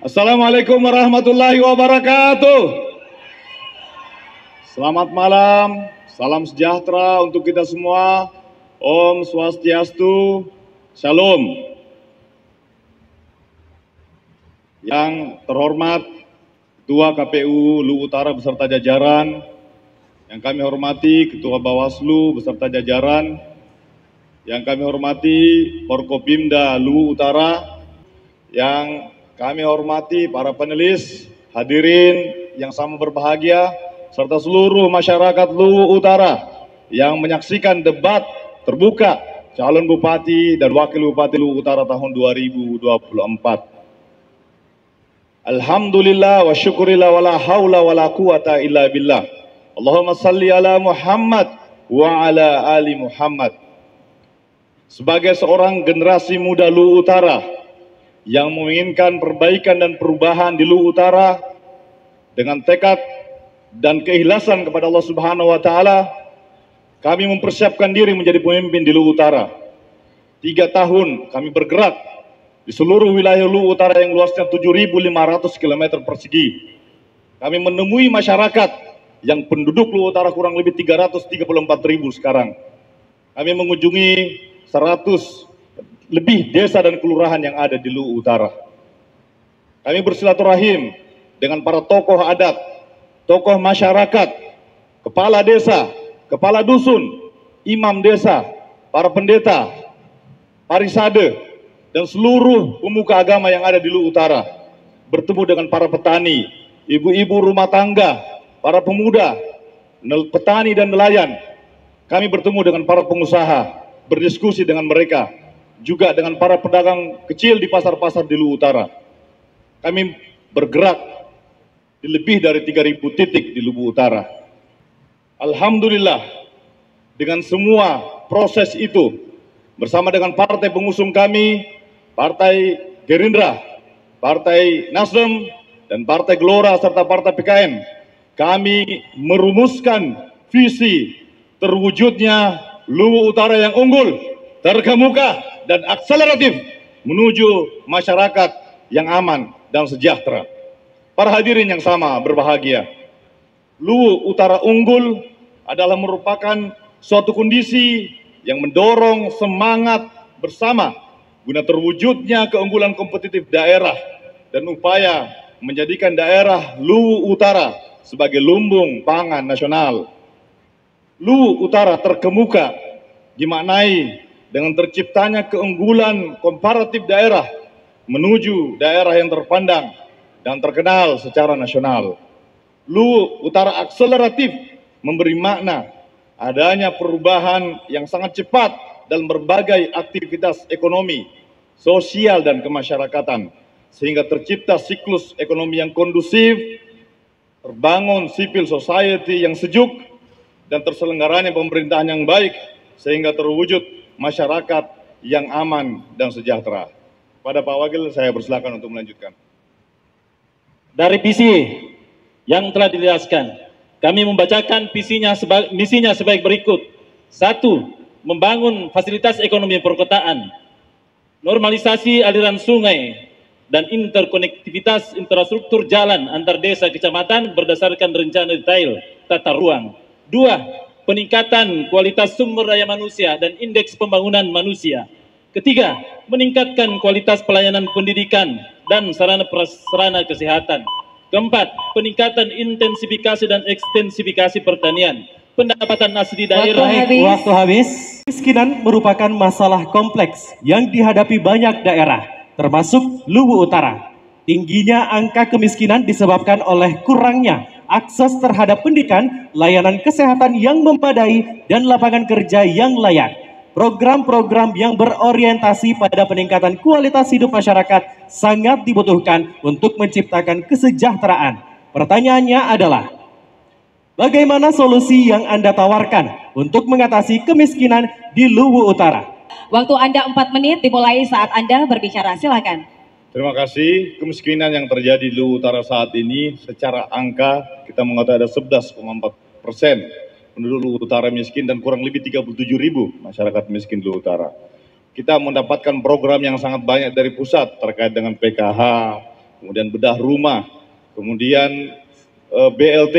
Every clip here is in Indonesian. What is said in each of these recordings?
Assalamualaikum warahmatullahi wabarakatuh. Selamat malam, salam sejahtera untuk kita semua. Om Swastiastu, Shalom. Yang terhormat Ketua KPU Luwu Utara beserta jajaran, yang kami hormati Ketua Bawaslu beserta jajaran, yang kami hormati Forkopimda Luwu Utara, yang kami hormati para panelis, hadirin yang sama berbahagia, serta seluruh masyarakat Luwu Utara yang menyaksikan debat terbuka calon Bupati dan Wakil Bupati Luwu Utara tahun 2024. Alhamdulillah wa syukurillah wa la hawla wa la quwata illa billah. Allahumma salli ala Muhammad wa ala ali Muhammad. Sebagai seorang generasi muda Luwu Utara yang menginginkan perbaikan dan perubahan di Luwu Utara dengan tekad dan keikhlasan kepada Allah Subhanahu wa Ta'ala, kami mempersiapkan diri menjadi pemimpin di Luwu Utara. 3 tahun kami bergerak di seluruh wilayah Luwu Utara yang luasnya 7.500 km persegi. Kami menemui masyarakat yang penduduk Luwu Utara kurang lebih 334.000 sekarang. Kami mengunjungi 100 lebih desa dan kelurahan yang ada di Luwu Utara. Kami bersilaturahim dengan para tokoh adat, tokoh masyarakat, kepala desa, kepala dusun, imam desa, para pendeta, parisade, dan seluruh pemuka agama yang ada di Luwu Utara. Bertemu dengan para petani, ibu-ibu rumah tangga, para pemuda, petani dan nelayan. Kami bertemu dengan para pengusaha, berdiskusi dengan mereka, juga dengan para pedagang kecil di pasar-pasar di Luwu Utara. Kami bergerak di lebih dari 3.000 titik di Luwu Utara. Alhamdulillah, dengan semua proses itu, bersama dengan partai pengusung kami, Partai Gerindra, Partai Nasdem, dan Partai Gelora serta Partai PKN, kami merumuskan visi terwujudnya Luwu Utara yang unggul, terkemuka, dan akseleratif menuju masyarakat yang aman dan sejahtera. Para hadirin yang sama berbahagia, Luwu Utara unggul adalah merupakan suatu kondisi yang mendorong semangat bersama guna terwujudnya keunggulan kompetitif daerah dan upaya menjadikan daerah Luwu Utara sebagai lumbung pangan nasional. Luwu Utara terkemuka dimaknai dengan terciptanya keunggulan komparatif daerah menuju daerah yang terpandang dan terkenal secara nasional. Luwu Utara akseleratif memberi makna adanya perubahan yang sangat cepat dalam berbagai aktivitas ekonomi, sosial, dan kemasyarakatan, sehingga tercipta siklus ekonomi yang kondusif, terbangun civil society yang sejuk, dan terselenggaranya pemerintahan yang baik, sehingga terwujud masyarakat yang aman dan sejahtera. Pada Pak Wakil, saya persilakan untuk melanjutkan. Dari visi yang telah dijelaskan, kami membacakan misinya sebagai berikut. 1. Membangun fasilitas ekonomi perkotaan, normalisasi aliran sungai, dan interkonektivitas infrastruktur jalan antar desa kecamatan berdasarkan rencana detail tata ruang. 2. Peningkatan kualitas sumber daya manusia dan indeks pembangunan manusia. 3. Meningkatkan kualitas pelayanan pendidikan dan sarana-prasarana kesehatan. 4. Peningkatan intensifikasi dan ekstensifikasi pertanian. Pendapatan asli daerah. Waktu habis. Kemiskinan merupakan masalah kompleks yang dihadapi banyak daerah, termasuk Luwu Utara. Tingginya angka kemiskinan disebabkan oleh kurangnya akses terhadap pendidikan, layanan kesehatan yang memadai, dan lapangan kerja yang layak. Program-program yang berorientasi pada peningkatan kualitas hidup masyarakat sangat dibutuhkan untuk menciptakan kesejahteraan. Pertanyaannya adalah, bagaimana solusi yang Anda tawarkan untuk mengatasi kemiskinan di Luwu Utara? Waktu Anda 4 menit dimulai saat Anda berbicara, silakan. Terima kasih. Kemiskinan yang terjadi di Luwu Utara saat ini secara angka kita mengatakan ada 11,4% penduduk Luwu Utara miskin dan kurang lebih 37.000 masyarakat miskin di Luwu Utara. Kita mendapatkan program yang sangat banyak dari pusat terkait dengan PKH, kemudian bedah rumah, kemudian BLT,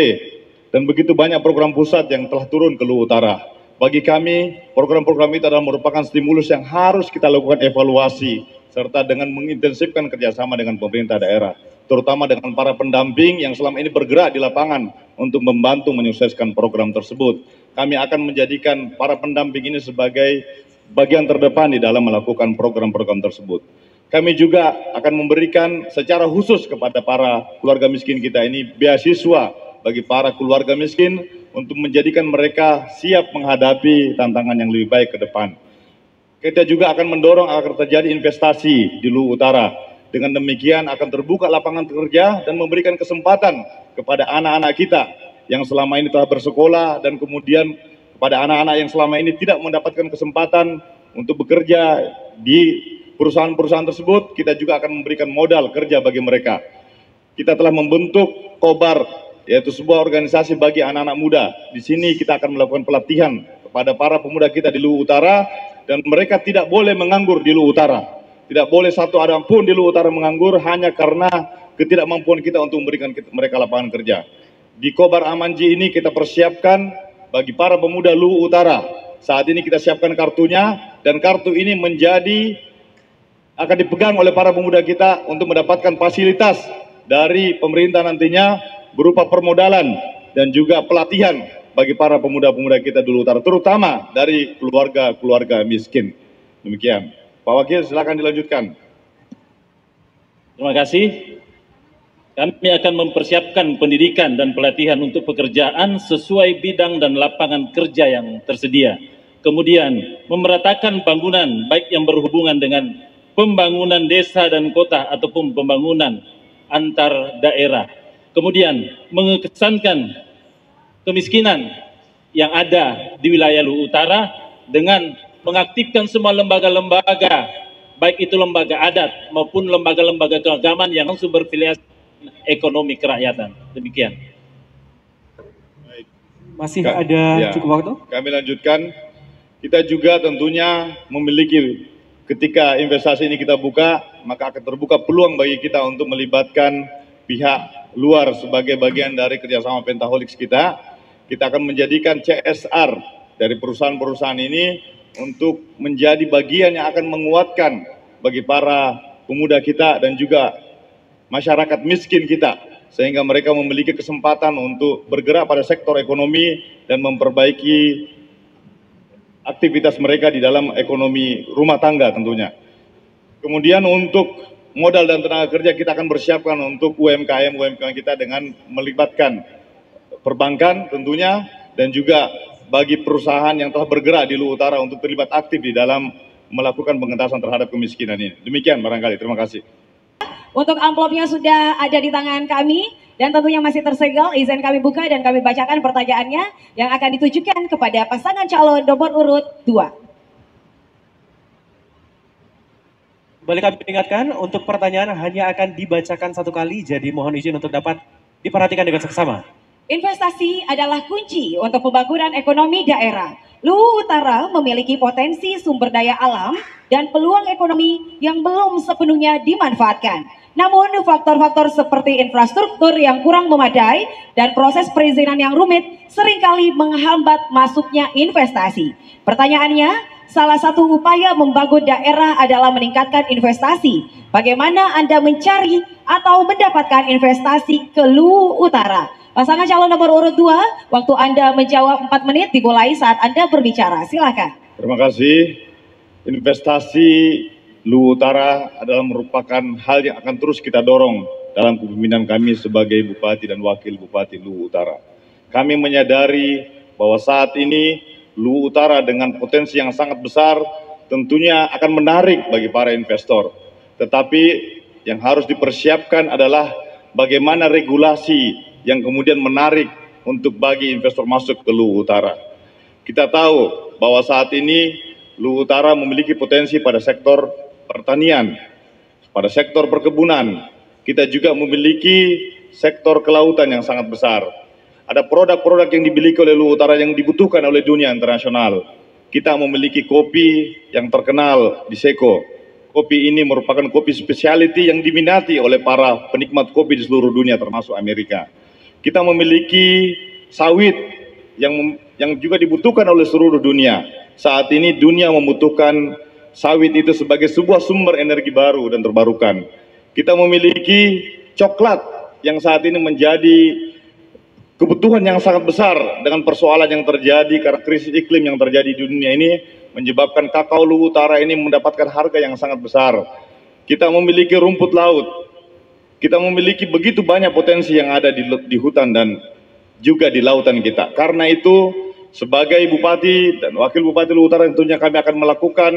dan begitu banyak program pusat yang telah turun ke Luwu Utara. Bagi kami, program-program itu adalah merupakan stimulus yang harus kita lakukan evaluasi, serta dengan mengintensifkan kerjasama dengan pemerintah daerah, terutama dengan para pendamping yang selama ini bergerak di lapangan untuk membantu menyukseskan program tersebut. Kami akan menjadikan para pendamping ini sebagai bagian terdepan di dalam melakukan program-program tersebut. Kami juga akan memberikan secara khusus kepada para keluarga miskin kita ini beasiswa bagi para keluarga miskin untuk menjadikan mereka siap menghadapi tantangan yang lebih baik ke depan. Kita juga akan mendorong agar terjadi investasi di Luwu Utara. Dengan demikian akan terbuka lapangan kerja dan memberikan kesempatan kepada anak-anak kita yang selama ini telah bersekolah, dan kemudian kepada anak-anak yang selama ini tidak mendapatkan kesempatan untuk bekerja di perusahaan-perusahaan tersebut. Kita juga akan memberikan modal kerja bagi mereka. Kita telah membentuk Kobar, yaitu sebuah organisasi bagi anak-anak muda. Di sini kita akan melakukan pelatihan kepada para pemuda kita di Luwu Utara, dan mereka tidak boleh menganggur di Luwu Utara. Tidak boleh satu orang pun di Luwu Utara menganggur hanya karena ketidakmampuan kita untuk memberikan mereka lapangan kerja. Di Kobar Amanji ini kita persiapkan bagi para pemuda Luwu Utara. Saat ini kita siapkan kartunya, dan kartu ini akan dipegang oleh para pemuda kita untuk mendapatkan fasilitas dari pemerintah nantinya berupa permodalan dan juga pelatihan bagi para pemuda-pemuda kita di Luwu Utara, terutama dari keluarga-keluarga miskin. Demikian. Pak Wakil, silakan dilanjutkan. Terima kasih. Kami akan mempersiapkan pendidikan dan pelatihan untuk pekerjaan sesuai bidang dan lapangan kerja yang tersedia. Kemudian, memeratakan bangunan baik yang berhubungan dengan pembangunan desa dan kota ataupun pembangunan antar daerah. Kemudian mengesankan kemiskinan yang ada di wilayah Luwu Utara dengan mengaktifkan semua lembaga-lembaga, baik itu lembaga adat maupun lembaga-lembaga keagamaan yang langsung berafiliasi ekonomi kerakyatan. Demikian. Masih ada cukup waktu? Kami lanjutkan. Kita juga tentunya memiliki, ketika investasi ini kita buka, maka akan terbuka peluang bagi kita untuk melibatkan pihak luar sebagai bagian dari kerjasama Pentaholix kita. Kita akan menjadikan CSR dari perusahaan-perusahaan ini untuk menjadi bagian yang akan menguatkan bagi para pemuda kita dan juga masyarakat miskin kita, sehingga mereka memiliki kesempatan untuk bergerak pada sektor ekonomi dan memperbaiki aktivitas mereka di dalam ekonomi rumah tangga tentunya. Kemudian untuk modal dan tenaga kerja kita akan bersiapkan untuk UMKM kita dengan melibatkan perbankan tentunya, dan juga bagi perusahaan yang telah bergerak di Luwu Utara untuk terlibat aktif di dalam melakukan pengentasan terhadap kemiskinan ini. Demikian barangkali, terima kasih. Untuk amplopnya sudah ada di tangan kami dan tentunya masih tersegel. Izin kami buka dan kami bacakan pertanyaannya yang akan ditujukan kepada pasangan calon nomor urut 2. Boleh kami ingatkan, untuk pertanyaan hanya akan dibacakan satu kali, jadi mohon izin untuk dapat diperhatikan dengan seksama. Investasi adalah kunci untuk pembangunan ekonomi daerah. Luwu Utara memiliki potensi sumber daya alam dan peluang ekonomi yang belum sepenuhnya dimanfaatkan. Namun faktor-faktor seperti infrastruktur yang kurang memadai dan proses perizinan yang rumit seringkali menghambat masuknya investasi. Pertanyaannya, salah satu upaya membangun daerah adalah meningkatkan investasi. Bagaimana Anda mencari atau mendapatkan investasi ke Luwu Utara? Pasangan calon nomor urut 2, waktu Anda menjawab 4 menit dimulai saat Anda berbicara. Silakan. Terima kasih. Investasi Luwu Utara adalah merupakan hal yang akan terus kita dorong dalam kepemimpinan kami sebagai Bupati dan Wakil Bupati Luwu Utara. Kami menyadari bahwa saat ini Luwu Utara dengan potensi yang sangat besar tentunya akan menarik bagi para investor. Tetapi yang harus dipersiapkan adalah bagaimana regulasi yang kemudian menarik untuk bagi investor masuk ke Luwu Utara. Kita tahu bahwa saat ini Luwu Utara memiliki potensi pada sektor pertanian, pada sektor perkebunan. Kita juga memiliki sektor kelautan yang sangat besar. Ada produk-produk yang dimiliki oleh Luwu Utara yang dibutuhkan oleh dunia internasional. Kita memiliki kopi yang terkenal di Seko. kopi ini merupakan kopi specialty yang diminati oleh para penikmat kopi di seluruh dunia termasuk Amerika. Kita memiliki sawit yang juga dibutuhkan oleh seluruh dunia. Saat ini dunia membutuhkan sawit itu sebagai sebuah sumber energi baru dan terbarukan. Kita memiliki coklat yang saat ini menjadi kebutuhan yang sangat besar dengan persoalan yang terjadi karena krisis iklim yang terjadi di dunia ini menyebabkan kakao Luwu Utara ini mendapatkan harga yang sangat besar. Kita memiliki rumput laut. Kita memiliki begitu banyak potensi yang ada di hutan dan juga di lautan kita. Karena itu sebagai Bupati dan Wakil Bupati Luwu Utara tentunya kami akan melakukan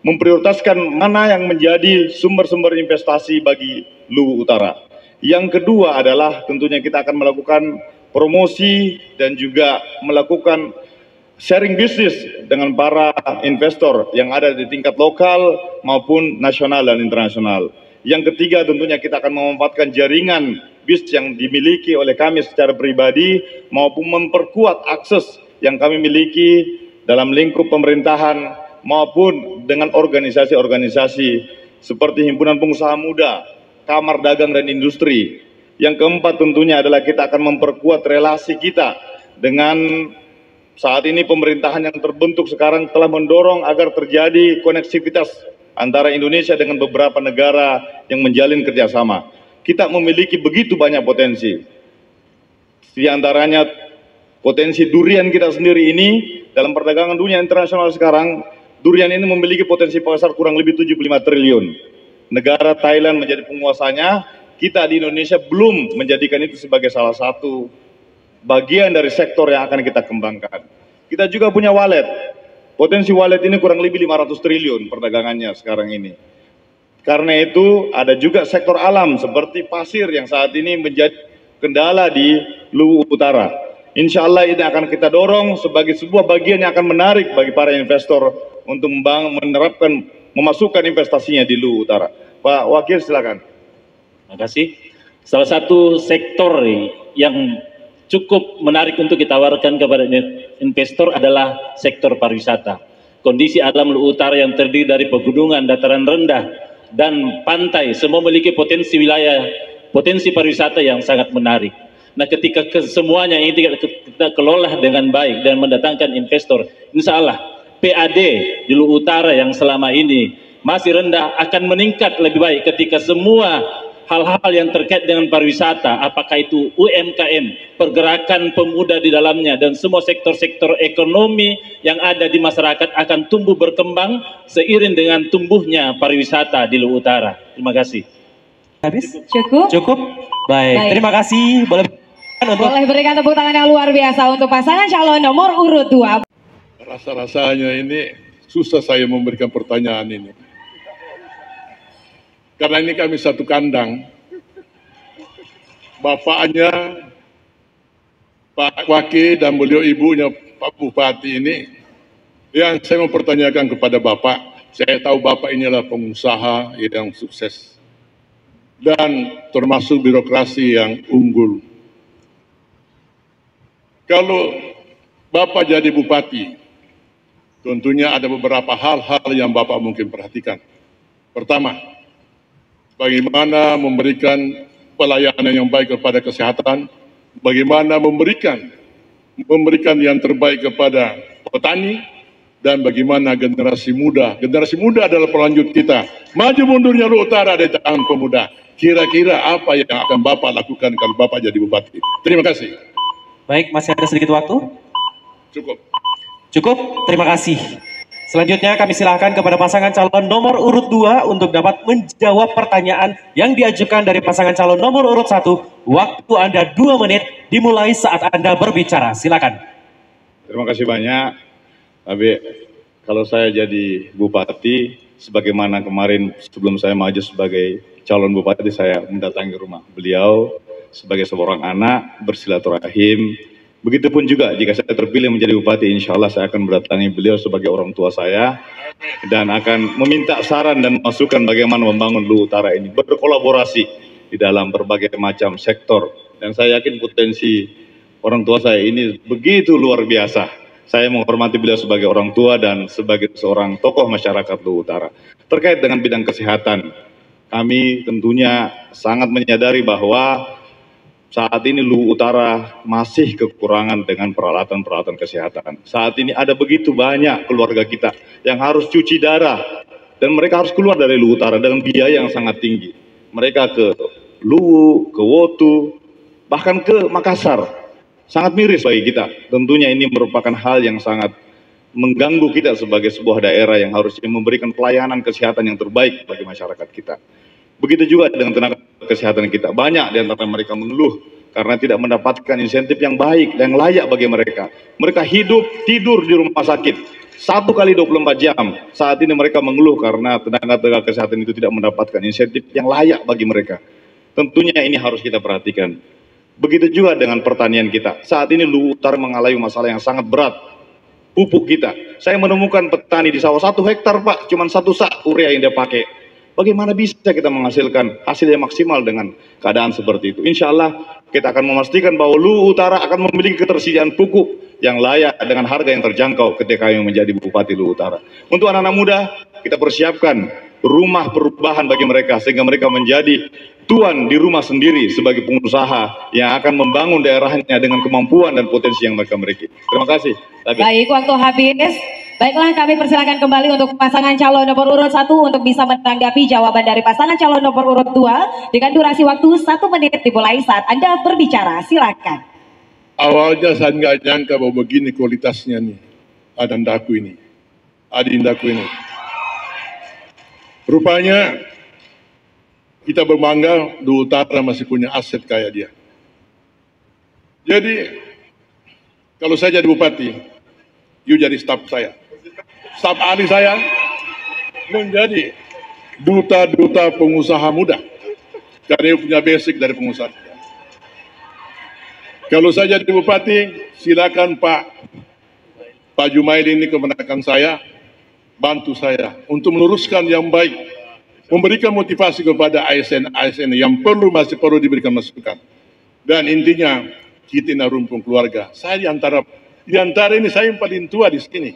memprioritaskan mana yang menjadi sumber-sumber investasi bagi Luwu Utara. Yang kedua adalah tentunya kita akan melakukan promosi dan juga melakukan sharing bisnis dengan para investor yang ada di tingkat lokal maupun nasional dan internasional. Yang ketiga tentunya kita akan memanfaatkan jaringan bis yang dimiliki oleh kami secara pribadi maupun memperkuat akses yang kami miliki dalam lingkup pemerintahan maupun dengan organisasi-organisasi seperti Himpunan Pengusaha Muda, Kamar Dagang dan Industri. Yang keempat tentunya adalah kita akan memperkuat relasi kita dengan saat ini pemerintahan yang terbentuk sekarang telah mendorong agar terjadi koneksivitas antara Indonesia dengan beberapa negara yang menjalin kerjasama. Kita memiliki begitu banyak potensi. Di antaranya potensi durian kita sendiri ini dalam perdagangan dunia internasional sekarang, durian ini memiliki potensi pasar kurang lebih 75 triliun. Negara Thailand menjadi penguasanya, kita di Indonesia belum menjadikan itu sebagai salah satu bagian dari sektor yang akan kita kembangkan. Kita juga punya wallet. Potensi wallet ini kurang lebih 500 triliun perdagangannya sekarang ini. Karena itu ada juga sektor alam seperti pasir yang saat ini menjadi kendala di Luwu Utara. Insya Allah ini akan kita dorong sebagai sebuah bagian yang akan menarik bagi para investor untuk menerapkan, memasukkan investasinya di Luwu Utara. Pak Wakil silakan. Terima kasih. Salah satu sektor yang cukup menarik untuk ditawarkan kepada investor adalah sektor pariwisata. Kondisi alam Luwu Utara yang terdiri dari pegunungan, dataran rendah, dan pantai semua memiliki potensi wilayah, potensi pariwisata yang sangat menarik. Nah, ketika semuanya ini kita kelola dengan baik dan mendatangkan investor, insya Allah PAD di Luwu Utara yang selama ini masih rendah akan meningkat lebih baik ketika semua hal-hal yang terkait dengan pariwisata, apakah itu UMKM, pergerakan pemuda di dalamnya, dan semua sektor-sektor ekonomi yang ada di masyarakat akan tumbuh berkembang seiring dengan tumbuhnya pariwisata di Luwu Utara. Terima kasih. Habis? Cukup? Cukup? Baik. Terima kasih. Boleh berikan tepuk tangan yang luar biasa untuk pasangan calon nomor urut 2. Rasa-rasanya ini susah saya memberikan pertanyaan ini. Karena ini kami satu kandang. Bapaknya Pak Wakil dan beliau ibunya Pak Bupati ini yang saya mau pertanyakan kepada Bapak. Saya tahu Bapak ini adalah pengusaha yang sukses dan termasuk birokrasi yang unggul. Kalau Bapak jadi Bupati, tentunya ada beberapa hal-hal yang Bapak mungkin perhatikan. Pertama, bagaimana memberikan pelayanan yang baik kepada kesehatan, bagaimana memberikan yang terbaik kepada petani, dan bagaimana generasi muda adalah pelanjut kita. Maju mundurnya Luwu Utara di tangan pemuda. Kira-kira apa yang akan Bapak lakukan kalau Bapak jadi Bupati? Terima kasih. Baik, masih ada sedikit waktu? Cukup. Cukup, terima kasih. Selanjutnya kami silahkan kepada pasangan calon nomor urut 2 untuk dapat menjawab pertanyaan yang diajukan dari pasangan calon nomor urut 1. Waktu Anda 2 menit dimulai saat Anda berbicara. Silakan. Terima kasih banyak. Tapi kalau saya jadi Bupati, sebagaimana kemarin sebelum saya maju sebagai calon Bupati, saya mendatangi rumah beliau sebagai seorang anak, bersilaturahim. Begitupun juga jika saya terpilih menjadi Bupati, insya Allah saya akan mendatangi beliau sebagai orang tua saya dan akan meminta saran dan masukan bagaimana membangun Luwu Utara ini, berkolaborasi di dalam berbagai macam sektor. Dan saya yakin potensi orang tua saya ini begitu luar biasa. Saya menghormati beliau sebagai orang tua dan sebagai seorang tokoh masyarakat Luwu Utara. Terkait dengan bidang kesehatan, kami tentunya sangat menyadari bahwa saat ini Luwu Utara masih kekurangan dengan peralatan-peralatan kesehatan. Saat ini ada begitu banyak keluarga kita yang harus cuci darah dan mereka harus keluar dari Luwu Utara dengan biaya yang sangat tinggi. Mereka ke Luwu, ke Wotu, bahkan ke Makassar. Sangat miris bagi kita. Tentunya ini merupakan hal yang sangat mengganggu kita sebagai sebuah daerah yang harusnya memberikan pelayanan kesehatan yang terbaik bagi masyarakat kita. Begitu juga dengan tenaga kesehatan kita. Banyak di antara mereka mengeluh karena tidak mendapatkan insentif yang baik dan layak bagi mereka. Mereka hidup, tidur di rumah sakit 1 kali 24 jam. Saat ini mereka mengeluh karena tenaga kesehatan itu tidak mendapatkan insentif yang layak bagi mereka. Tentunya ini harus kita perhatikan. Begitu juga dengan pertanian kita. Saat ini Luwu Utara mengalami masalah yang sangat berat. Pupuk kita. Saya menemukan petani di sawah 1 hektar Pak, cuma 1 sak urea yang dia pakai. Bagaimana bisa kita menghasilkan hasil yang maksimal dengan keadaan seperti itu? Insya Allah kita akan memastikan bahwa Luwu Utara akan memiliki ketersediaan pupuk yang layak dengan harga yang terjangkau ketika kami menjadi Bupati Luwu Utara. Untuk anak-anak muda, kita persiapkan rumah perubahan bagi mereka sehingga mereka menjadi tuan di rumah sendiri sebagai pengusaha yang akan membangun daerahnya dengan kemampuan dan potensi yang mereka miliki. Terima kasih. Baik, waktu habis. Baiklah, kami persilakan kembali untuk pasangan calon nomor urut 1 untuk bisa menanggapi jawaban dari pasangan calon nomor urut 2 dengan durasi waktu 1 menit dimulai saat Anda berbicara. Silakan. Awalnya saya nggak nyangka bahwa begini kualitasnya nih, adindaku ini. Rupanya kita berbangga Luwu Utara masih punya aset kayak dia. Jadi kalau saya jadi bupati, you jadi staf saya, staf ahli saya menjadi duta-duta pengusaha muda karena you punya basic dari pengusaha. Kalau saya jadi bupati, silakan Pak Jumail ini kemenakan saya, bantu saya untuk meluruskan yang baik, memberikan motivasi kepada ASN yang masih perlu diberikan masukan. Dan intinya kita ini rumpun keluarga. Saya di antara ini saya yang paling tua di sini.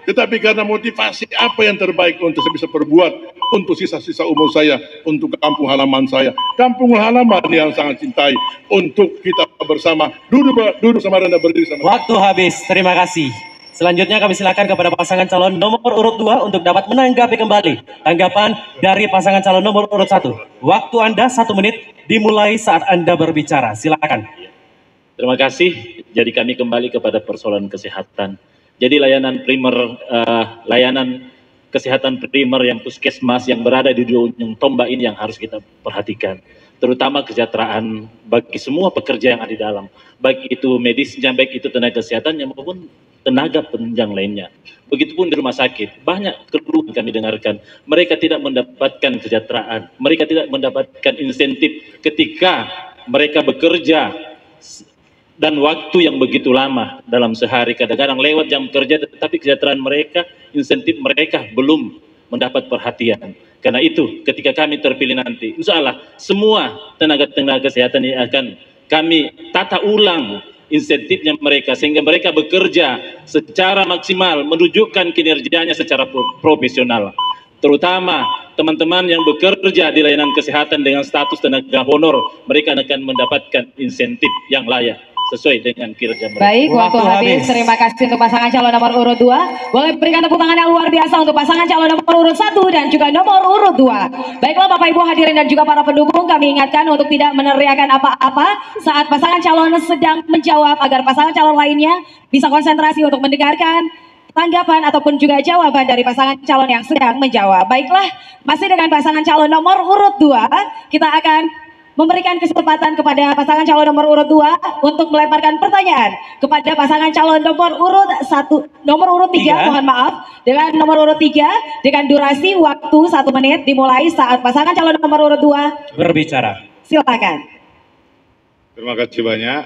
Tetapi karena motivasi apa yang terbaik untuk saya bisa perbuat untuk sisa-sisa umur saya, untuk kampung halaman saya, kampung halaman yang sangat cintai, untuk kita bersama duduk sama rendah berdiri sama. Waktu habis, terima kasih. Selanjutnya kami silakan kepada pasangan calon nomor urut 2 untuk dapat menanggapi kembali tanggapan dari pasangan calon nomor urut 1. Waktu Anda 1 menit dimulai saat Anda berbicara. Silakan. Terima kasih. Jadi kami kembali kepada persoalan kesehatan. Jadi layanan kesehatan primer yang puskesmas yang berada di ujung tombak ini yang harus kita perhatikan. Terutama kesejahteraan bagi semua pekerja yang ada di dalam. Baik itu medisnya, baik itu tenaga kesehatannya maupun tenaga penunjang lainnya. Begitupun di rumah sakit, banyak keluhan kami dengarkan. Mereka tidak mendapatkan kesejahteraan, mereka tidak mendapatkan insentif ketika mereka bekerja dan waktu yang begitu lama dalam sehari, kadang-kadang lewat jam kerja, tetapi kesejahteraan mereka, insentif mereka belum mendapat perhatian. Karena itu ketika kami terpilih nanti, insya Allah semua tenaga-tenaga kesehatan ini akan kami tata ulang insentifnya mereka sehingga mereka bekerja secara maksimal, menunjukkan kinerjanya secara profesional. Terutama teman-teman yang bekerja di layanan kesehatan dengan status tenaga honor, mereka akan mendapatkan insentif yang layak sesuai dengan kinerja mereka. Baik, waktu habis. Terima kasih untuk pasangan calon nomor urut 2. Boleh berikan tepuk tangan yang luar biasa untuk pasangan calon nomor urut 1 dan juga nomor urut 2. Baiklah Bapak Ibu hadirin dan juga para pendukung, kami ingatkan untuk tidak meneriakan apa-apa saat pasangan calon sedang menjawab agar pasangan calon lainnya bisa konsentrasi untuk mendengarkan tanggapan ataupun juga jawaban dari pasangan calon yang sedang menjawab. Baiklah, masih dengan pasangan calon nomor urut 2, kita akan memberikan kesempatan kepada pasangan calon nomor urut 2 untuk melemparkan pertanyaan kepada pasangan calon nomor urut 3, mohon maaf, dengan nomor urut 3 dengan durasi waktu 1 menit dimulai saat pasangan calon nomor urut 2 berbicara. Silakan. Terima kasih banyak.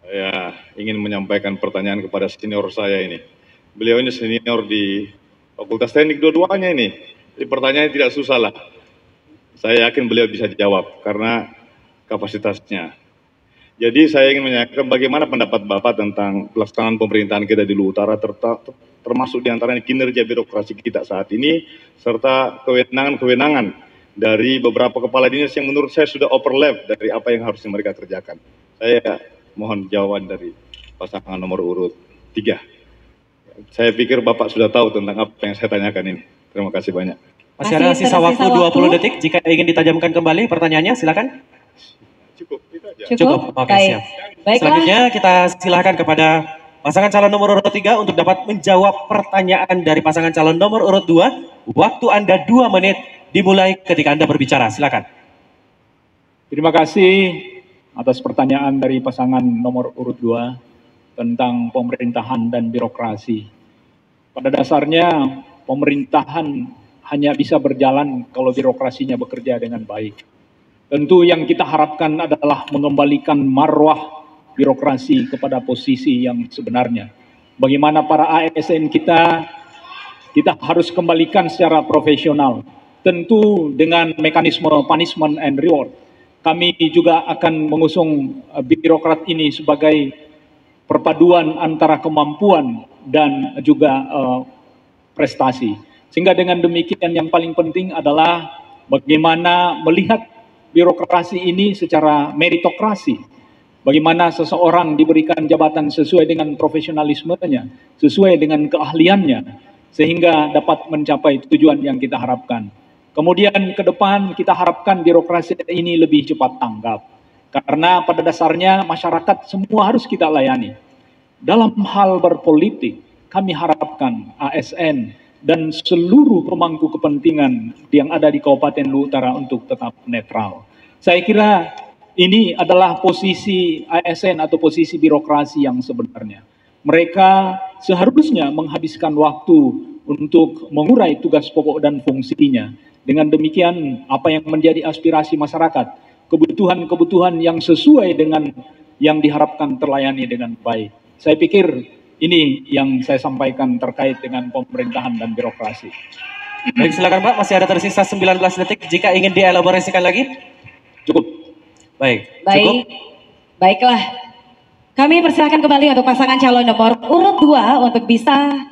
Saya ingin menyampaikan pertanyaan kepada senior saya ini. Beliau ini senior di Fakultas Teknik dua-duanya ini. Jadi pertanyaannya tidak susah lah. Saya yakin beliau bisa dijawab karena kapasitasnya. Jadi saya ingin menanyakan bagaimana pendapat Bapak tentang pelaksanaan pemerintahan kita di Luwu Utara, termasuk diantaranya kinerja birokrasi kita saat ini, serta kewenangan-kewenangan dari beberapa kepala dinas yang menurut saya sudah overlap dari apa yang harusnya mereka kerjakan. Saya mohon jawaban dari pasangan nomor urut 3. Saya pikir Bapak sudah tahu tentang apa yang saya tanyakan ini. Terima kasih banyak. Masih ada sisa waktu 20 detik. Jika ingin ditajamkan kembali pertanyaannya, silakan. Cukup, itu aja. Cukup. Oke, Baik. siap. Baiklah. Selanjutnya kita silakan kepada pasangan calon nomor urut 3 untuk dapat menjawab pertanyaan dari pasangan calon nomor urut 2. Waktu Anda 2 menit dimulai ketika Anda berbicara. Silakan. Terima kasih atas pertanyaan dari pasangan nomor urut 2 tentang pemerintahan dan birokrasi. Pada dasarnya pemerintahan hanya bisa berjalan kalau birokrasinya bekerja dengan baik. Tentu yang kita harapkan adalah mengembalikan marwah birokrasi kepada posisi yang sebenarnya. Bagaimana para ASN kita harus kembalikan secara profesional. Tentu dengan mekanisme punishment and reward. Kami juga akan mengusung birokrat ini sebagai perpaduan antara kemampuan dan juga prestasi. Sehingga dengan demikian yang paling penting adalah bagaimana melihat birokrasi ini secara meritokrasi. Bagaimana seseorang diberikan jabatan sesuai dengan profesionalismenya, sesuai dengan keahliannya, sehingga dapat mencapai tujuan yang kita harapkan. Kemudian ke depan kita harapkan birokrasi ini lebih cepat tanggap. Karena pada dasarnya masyarakat semua harus kita layani. Dalam hal berpolitik, kami harapkan ASN dan seluruh pemangku kepentingan yang ada di Kabupaten Luwu Utara untuk tetap netral. Saya kira ini adalah posisi ASN atau posisi birokrasi yang sebenarnya. Mereka seharusnya menghabiskan waktu untuk mengurai tugas pokok dan fungsinya. Dengan demikian, apa yang menjadi aspirasi masyarakat, kebutuhan-kebutuhan yang sesuai dengan yang diharapkan terlayani dengan baik. Saya pikir ini yang saya sampaikan terkait dengan pemerintahan dan birokrasi. Baik, silakan Pak. Masih ada tersisa 19 detik. Jika ingin dielaborasikan lagi. Cukup. Baik. Baik. Cukup. Baiklah. Kami persilakan kembali untuk pasangan calon nomor urut 2 untuk bisa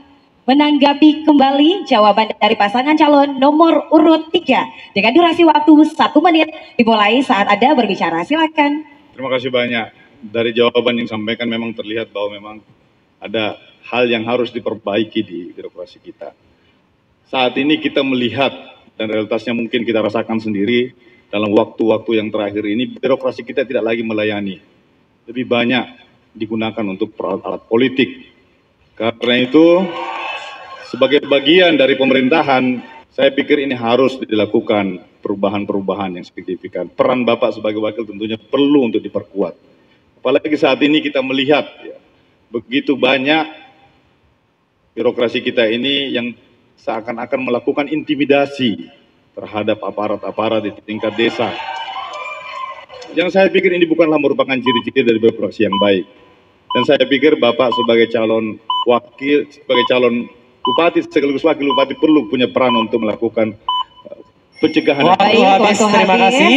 menanggapi kembali jawaban dari pasangan calon nomor urut 3 dengan durasi waktu 1 menit dimulai saat Anda berbicara. Silakan. Terima kasih banyak. Dari jawaban yang disampaikan memang terlihat bahwa memang ada hal yang harus diperbaiki di birokrasi kita. Saat ini kita melihat dan realitasnya mungkin kita rasakan sendiri dalam waktu-waktu yang terakhir ini birokrasi kita tidak lagi melayani. Lebih banyak digunakan untuk alat politik. Karena itu sebagai bagian dari pemerintahan saya pikir ini harus dilakukan perubahan-perubahan yang signifikan. Peran Bapak sebagai wakil tentunya perlu untuk diperkuat. Apalagi saat ini kita melihat ya, begitu banyak birokrasi kita ini yang seakan-akan melakukan intimidasi terhadap aparat-aparat di tingkat desa. Yang saya pikir ini bukanlah merupakan ciri-ciri dari birokrasi yang baik. Dan saya pikir Bapak sebagai calon wakil, sebagai calon bupati sekaligus wakil bupati perlu punya peran untuk melakukan pencegahan. Waktu habis, terima kasih.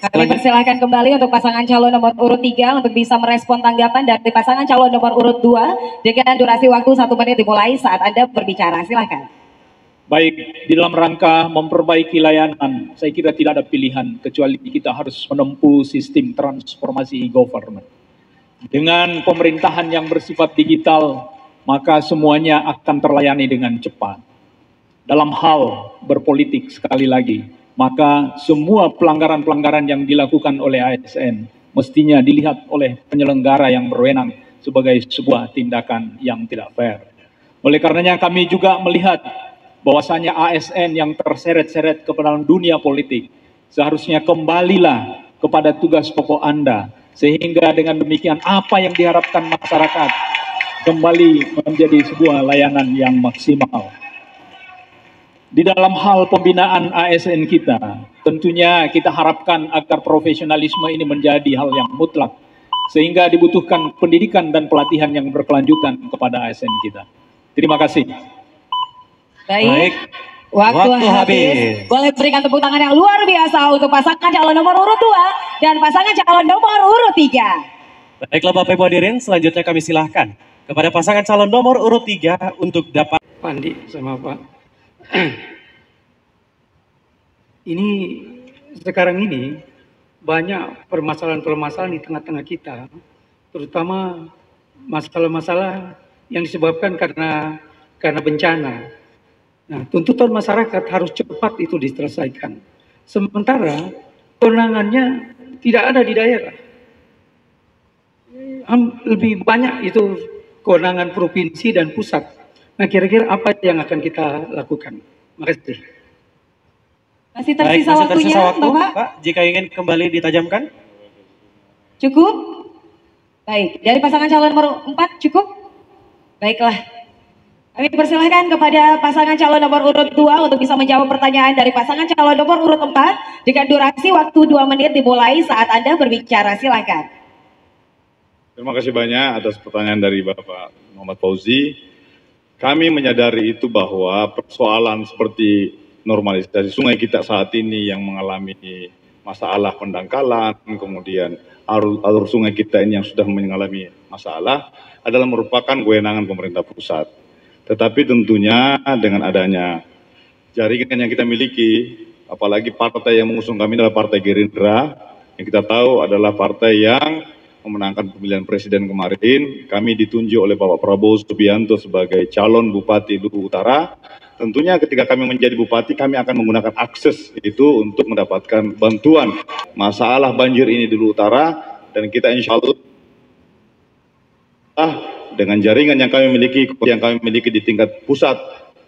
Kami persilahkan kembali untuk pasangan calon nomor urut 3 untuk bisa merespon tanggapan dari pasangan calon nomor urut 2 dengan durasi waktu 1 menit dimulai saat Anda berbicara. Silakan. Baik, di dalam rangka memperbaiki layanan, saya kira tidak ada pilihan kecuali kita harus menempuh sistem transformasi e-government. Dengan pemerintahan yang bersifat digital, maka semuanya akan terlayani dengan cepat. Dalam hal berpolitik sekali lagi, maka semua pelanggaran-pelanggaran yang dilakukan oleh ASN mestinya dilihat oleh penyelenggara yang berwenang sebagai sebuah tindakan yang tidak fair. Oleh karenanya kami juga melihat bahwasanya ASN yang terseret-seret ke dalam dunia politik seharusnya kembalilah kepada tugas pokok Anda, sehingga dengan demikian apa yang diharapkan masyarakat kembali menjadi sebuah layanan yang maksimal. Di dalam hal pembinaan ASN kita, tentunya kita harapkan agar profesionalisme ini menjadi hal yang mutlak, sehingga dibutuhkan pendidikan dan pelatihan yang berkelanjutan kepada ASN kita. Terima kasih. Baik. Waktu habis. Boleh berikan tepuk tangan yang luar biasa untuk pasangan calon nomor urut 2 dan pasangan calon nomor urut 3. Baiklah Bapak Ibu hadirin, selanjutnya kami silahkan kepada pasangan calon nomor urut 3 untuk dapat. Pandi sama Pak. Ini sekarang ini banyak permasalahan-permasalahan di tengah-tengah kita, terutama masalah-masalah yang disebabkan karena bencana. Nah, tuntutan masyarakat harus cepat itu diselesaikan. Sementara kewenangannya tidak ada di daerah. Lebih banyak itu kewenangan provinsi dan pusat. Nah, kira-kira apa yang akan kita lakukan? Makasih. Masih tersisa waktunya, Bapak? Pak, jika ingin kembali ditajamkan. Cukup? Baik, dari pasangan calon nomor 4 cukup? Baiklah. Kami persilahkan kepada pasangan calon nomor urut 2 untuk bisa menjawab pertanyaan dari pasangan calon nomor urut 4 dengan durasi waktu 2 menit dimulai saat Anda berbicara. Silakan. Terima kasih banyak atas pertanyaan dari Bapak Muhammad Fauzi. Kami menyadari itu bahwa persoalan seperti normalisasi sungai kita saat ini yang mengalami masalah pendangkalan, kemudian alur sungai kita ini yang sudah mengalami masalah adalah merupakan kewenangan pemerintah pusat. Tetapi tentunya dengan adanya jaringan yang kita miliki, apalagi partai yang mengusung kami adalah Partai Gerindra, yang kita tahu adalah partai yang memenangkan pemilihan presiden kemarin, kami ditunjuk oleh Bapak Prabowo Subianto sebagai calon Bupati Luwu Utara. Tentunya ketika kami menjadi bupati, kami akan menggunakan akses itu untuk mendapatkan bantuan masalah banjir ini di Luwu Utara, dan kita insya Allah dengan jaringan yang kami miliki di tingkat pusat,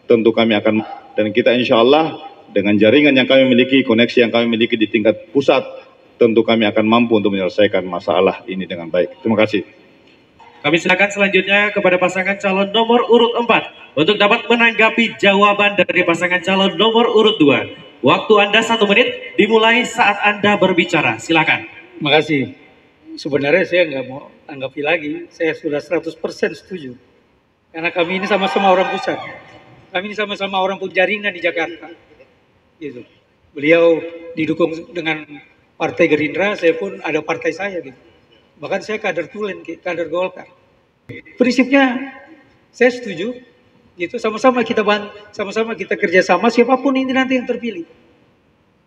tentu kami akan, dan kita insya Allah dengan jaringan yang kami miliki, koneksi yang kami miliki di tingkat pusat, tentu kami akan mampu untuk menyelesaikan masalah ini dengan baik. Terima kasih. Kami silakan selanjutnya kepada pasangan calon nomor urut 4 untuk dapat menanggapi jawaban dari pasangan calon nomor urut 2. Waktu Anda 1 menit dimulai saat Anda berbicara. Silakan. Terima kasih. Sebenarnya saya nggak mau tanggapi lagi. Saya sudah 100% setuju. Karena kami ini sama-sama orang pusat. Kami ini sama-sama orang jaringan di Jakarta. Gitu. Beliau didukung dengan Partai Gerindra, saya pun ada partai saya gitu. Bahkan saya kader Tulen, kader Golkar. Prinsipnya saya setuju, gitu. Sama-sama kita kerjasama, siapapun ini nanti yang terpilih.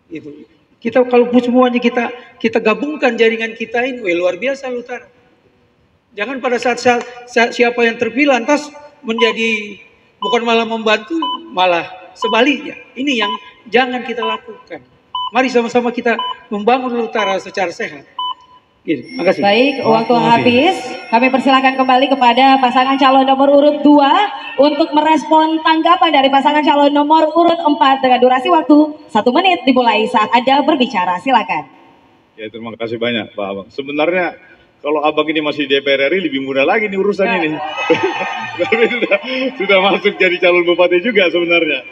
Gitu. Kita kalau semuanya kita gabungkan jaringan kita ini, luar biasa Utara. Jangan pada saat siapa yang terpilih lantas menjadi bukan malah membantu, malah sebaliknya. Ini yang jangan kita lakukan. Mari sama-sama kita membangun Utara secara sehat. Gitu. Makasih. Baik, waktu habis. Kami persilakan kembali kepada pasangan calon nomor urut 2 untuk merespon tanggapan dari pasangan calon nomor urut 4 dengan durasi waktu 1 menit dimulai saat Anda berbicara. Silakan. Ya, terima kasih banyak Pak Abang. Sebenarnya kalau Abang ini masih di DPR RI lebih mudah lagi nih urusan ini. Tapi sudah masuk jadi calon bupati juga sebenarnya.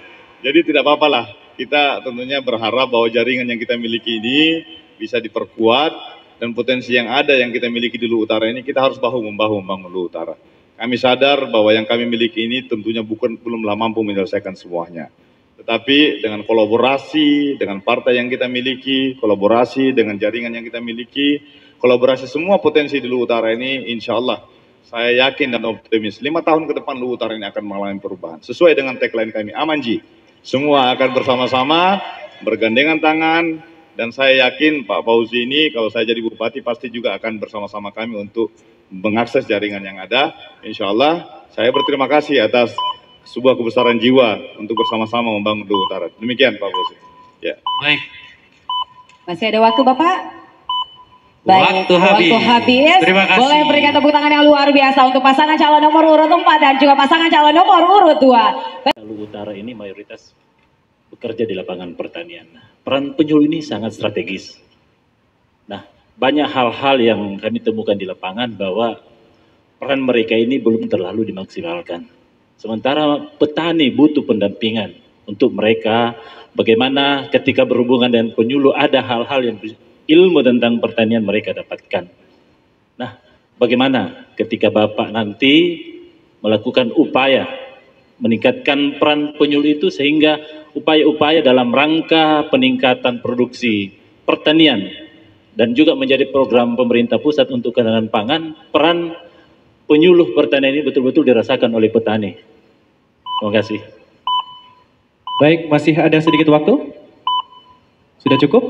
Jadi tidak apa-apa lah. Kita tentunya berharap bahwa jaringan yang kita miliki ini bisa diperkuat, dan potensi yang ada yang kita miliki di Luwu Utara ini kita harus bahu-membahu membangun Luwu Utara. Kami sadar bahwa yang kami miliki ini tentunya belumlah mampu menyelesaikan semuanya. Tetapi dengan kolaborasi dengan partai yang kita miliki, kolaborasi dengan jaringan yang kita miliki, kolaborasi semua potensi di Luwu Utara ini, insya Allah saya yakin dan optimis 5 tahun ke depan Luwu Utara ini akan mengalami perubahan. Sesuai dengan tagline kami, Amanji. Semua akan bersama-sama, bergandengan tangan, dan saya yakin Pak Fauzi ini kalau saya jadi bupati pasti juga akan bersama-sama kami untuk mengakses jaringan yang ada. Insya Allah saya berterima kasih atas sebuah kebesaran jiwa untuk bersama-sama membangun Luwu Utara. Demikian Pak Fauzi. Ya. Baik. Masih ada waktu Bapak? Baik, waktu habis. Terima kasih. Boleh berikan tepuk tangan yang luar biasa untuk pasangan calon nomor urut 4 dan juga pasangan calon nomor urut 2. Luwu Utara ini mayoritas bekerja di lapangan pertanian. Peran penyuluh ini sangat strategis. Nah, banyak hal-hal yang kami temukan di lapangan bahwa peran mereka ini belum terlalu dimaksimalkan. Sementara petani butuh pendampingan untuk mereka, bagaimana ketika berhubungan dengan penyuluh ada hal-hal yang ilmu tentang pertanian mereka dapatkan. Nah, bagaimana ketika Bapak nanti melakukan upaya meningkatkan peran penyuluh itu sehingga upaya-upaya dalam rangka peningkatan produksi pertanian dan juga menjadi program pemerintah pusat untuk ketahanan pangan, peran penyuluh pertanian ini betul-betul dirasakan oleh petani. Terima kasih. Baik, masih ada sedikit waktu? Sudah cukup?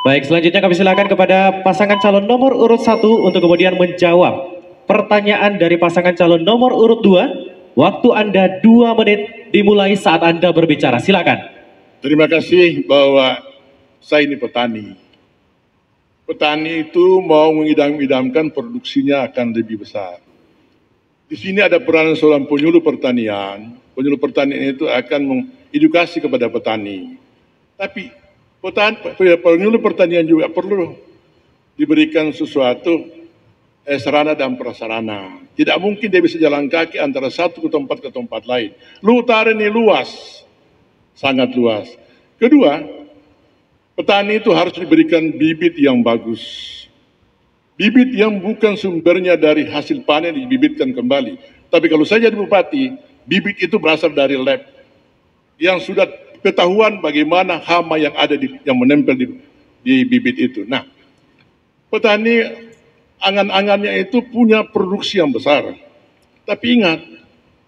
Baik, selanjutnya kami silakan kepada pasangan calon nomor urut 1 untuk kemudian menjawab pertanyaan dari pasangan calon nomor urut 2. Waktu Anda 2 menit dimulai saat Anda berbicara. Silakan. Terima kasih bahwa saya ini petani. Petani itu mau mengidam-idamkan produksinya akan lebih besar. Di sini ada peranan seorang penyuluh pertanian. Penyuluh pertanian itu akan mengedukasi kepada petani. Tapi penyuluh pertanian juga perlu diberikan sesuatu sarana dan prasarana. Tidak mungkin dia bisa jalan kaki antara satu ke tempat lain. Luwu Utara ini luas, sangat luas. Kedua, petani itu harus diberikan bibit yang bagus. Bibit yang bukan sumbernya dari hasil panen dibibitkan kembali. Tapi kalau saya jadi bupati, bibit itu berasal dari lab yang sudah ketahuan bagaimana hama yang ada yang menempel di bibit itu. Nah, petani angan-angannya itu punya produksi yang besar. Tapi ingat,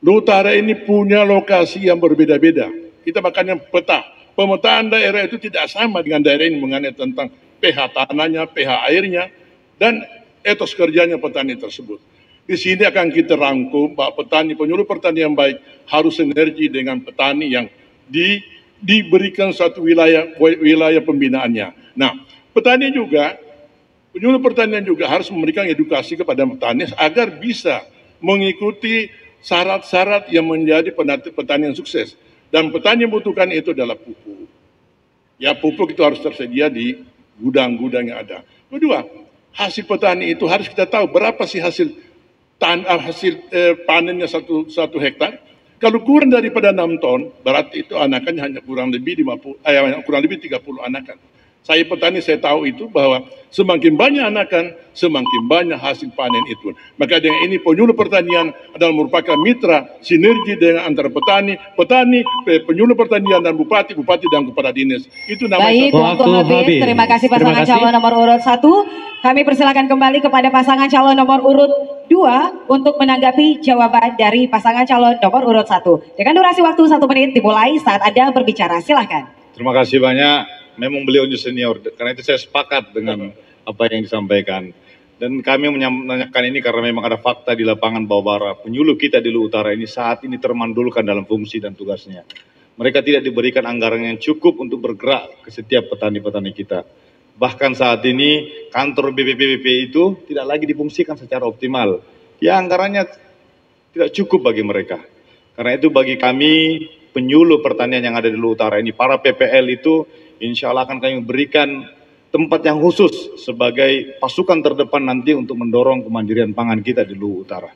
Luwu Utara ini punya lokasi yang berbeda-beda. Kita makanya peta. Pemetaan daerah itu tidak sama dengan daerah ini mengenai tentang pH tanahnya, pH airnya, dan etos kerjanya petani tersebut. Di sini akan kita rangkum bahwa penyuluh pertanian yang baik harus sinergi dengan petani yang diberikan satu wilayah pembinaannya. Nah, petani juga, penyuluh pertanian juga harus memberikan edukasi kepada petani agar bisa mengikuti syarat-syarat yang menjadi petani yang sukses. Dan petani yang membutuhkan itu adalah pupuk. Ya, pupuk itu harus tersedia di gudang-gudang yang ada. Kedua, hasil petani itu harus kita tahu berapa sih hasil panennya satu hektar. Kalau kurang daripada 6 ton, berarti itu anakannya hanya kurang lebih 30 anakan. Saya petani, saya tahu itu bahwa semakin banyak anakan, semakin banyak hasil panen itu. Maka dengan ini penyuluh pertanian adalah merupakan mitra sinergi dengan antara petani, penyuluh pertanian dan bupati dan kepala dinas. Itu namanya. Baik, waktu habis. Terima kasih pasangan calon nomor urut 1. Kami persilakan kembali kepada pasangan calon nomor urut 2 untuk menanggapi jawaban dari pasangan calon nomor urut 1. Dengan durasi waktu 1 menit dimulai saat Anda berbicara. Silakan. Terima kasih banyak. Memang beliau senior, karena itu saya sepakat dengan apa yang disampaikan. Dan kami menanyakan ini karena memang ada fakta di lapangan bahwa para penyuluh kita di Luwu Utara ini saat ini termandulkan dalam fungsi dan tugasnya. Mereka tidak diberikan anggaran yang cukup untuk bergerak ke setiap petani-petani kita. Bahkan saat ini kantor BPPBP itu tidak lagi difungsikan secara optimal. Ya, anggarannya tidak cukup bagi mereka. Karena itu bagi kami penyuluh pertanian yang ada di Luwu Utara ini, para PPL itu insya Allah akan kami berikan tempat yang khusus sebagai pasukan terdepan nanti untuk mendorong kemandirian pangan kita di Luwu Utara.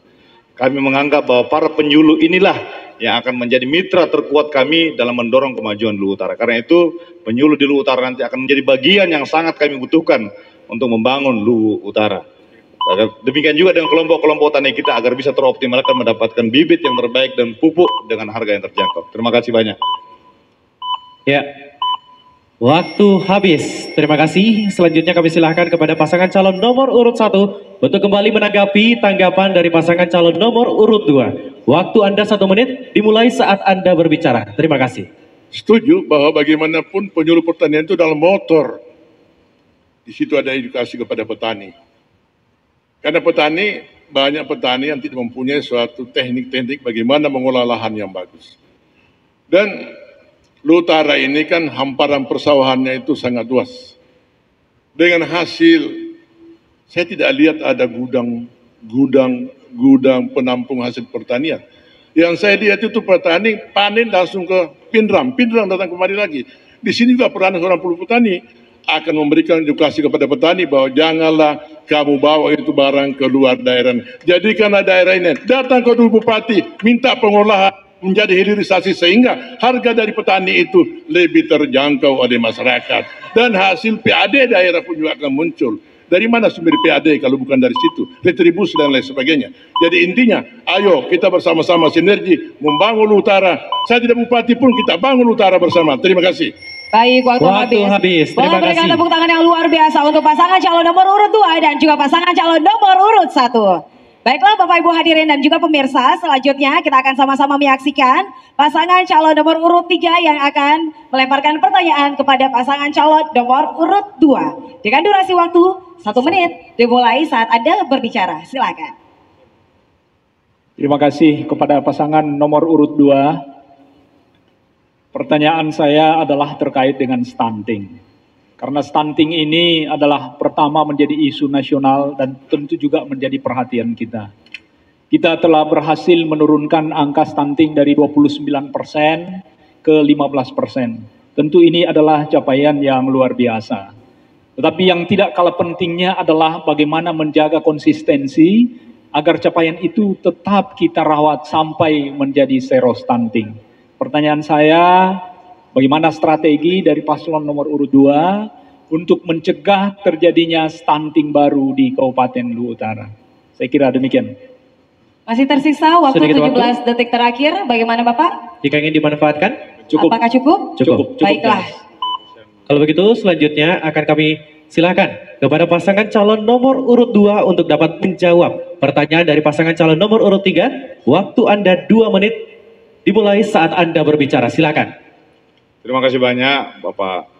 Kami menganggap bahwa para penyuluh inilah yang akan menjadi mitra terkuat kami dalam mendorong kemajuan Luwu Utara. Karena itu penyuluh di Luwu Utara nanti akan menjadi bagian yang sangat kami butuhkan untuk membangun Luwu Utara. Demikian juga dengan kelompok-kelompok tani kita agar bisa teroptimalkan mendapatkan bibit yang terbaik dan pupuk dengan harga yang terjangkau. Terima kasih banyak. Ya. Waktu habis. Terima kasih. Selanjutnya kami silahkan kepada pasangan calon nomor urut 1 untuk kembali menanggapi tanggapan dari pasangan calon nomor urut 2. Waktu Anda 1 menit dimulai saat Anda berbicara. Terima kasih. Setuju bahwa bagaimanapun penyuluh pertanian itu dalam motor. Di situ ada edukasi kepada petani. Karena petani, banyak petani yang tidak mempunyai suatu teknik-teknik bagaimana mengolah lahan yang bagus. Dan Luwu Utara ini kan hamparan persawahannya itu sangat luas. Dengan hasil, saya tidak lihat ada gudang penampung hasil pertanian. Yang saya lihat itu petani panen langsung ke Pindrang datang kembali lagi. Di sini juga peran seorang petani akan memberikan edukasi kepada petani bahwa janganlah kamu bawa itu barang ke luar daerah. Jadikanlah daerah ini datang ke bupati, minta pengolahan menjadi hilirisasi sehingga harga dari petani itu lebih terjangkau oleh masyarakat. Dan hasil PAD daerah pun juga akan muncul. Dari mana sumber PAD kalau bukan dari situ? Retribusi dan lain sebagainya. Jadi intinya, ayo kita bersama-sama sinergi membangun Luwu Utara. Saya tidak bupati pun kita bangun Luwu Utara bersama. Terima kasih. Baik, waktu habis. Terima Boleh berikan kasih. tepuk tangan yang luar biasa untuk pasangan calon nomor urut 2 dan juga pasangan calon nomor urut 1. Baiklah Bapak Ibu hadirin dan juga pemirsa, selanjutnya kita akan sama-sama menyaksikan pasangan calon nomor urut 3 yang akan melemparkan pertanyaan kepada pasangan calon nomor urut 2. Dengan durasi waktu 1 menit dimulai saat Anda berbicara. Silakan. Terima kasih kepada pasangan nomor urut 2. Pertanyaan saya adalah terkait dengan stunting. Karena stunting ini adalah pertama menjadi isu nasional dan tentu juga menjadi perhatian kita. Kita telah berhasil menurunkan angka stunting dari 29% ke 15%. Tentu ini adalah capaian yang luar biasa. Tetapi yang tidak kalah pentingnya adalah bagaimana menjaga konsistensi agar capaian itu tetap kita rawat sampai menjadi zero stunting. Pertanyaan saya, bagaimana strategi dari paslon nomor urut 2 untuk mencegah terjadinya stunting baru di Kabupaten Luwu Utara? Saya kira demikian. Masih tersisa waktu Sedikit 17 detik terakhir. Bagaimana Bapak? Jika ingin dimanfaatkan, Cukup. Apakah cukup? cukup. Baiklah. Kalau begitu selanjutnya akan kami silakan kepada pasangan calon nomor urut 2 untuk dapat menjawab pertanyaan dari pasangan calon nomor urut 3. Waktu Anda 2 menit dimulai saat Anda berbicara. Silakan. Terima kasih banyak Bapak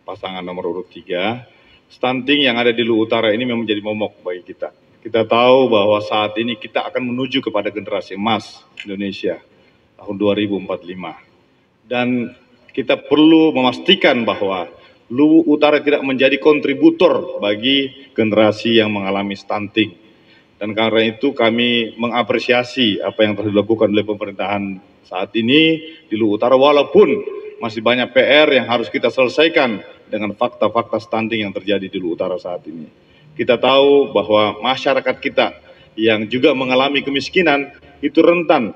pasangan nomor urut 3. Stunting yang ada di Luwu Utara ini memang menjadi momok bagi kita. Kita tahu bahwa saat ini kita akan menuju kepada generasi emas Indonesia tahun 2045. Dan kita perlu memastikan bahwa Luwu Utara tidak menjadi kontributor bagi generasi yang mengalami stunting. Dan karena itu kami mengapresiasi apa yang telah dilakukan oleh pemerintahan saat ini di Luwu Utara, walaupun masih banyak PR yang harus kita selesaikan dengan fakta-fakta stunting yang terjadi di Luwu Utara saat ini. Kita tahu bahwa masyarakat kita yang juga mengalami kemiskinan itu rentan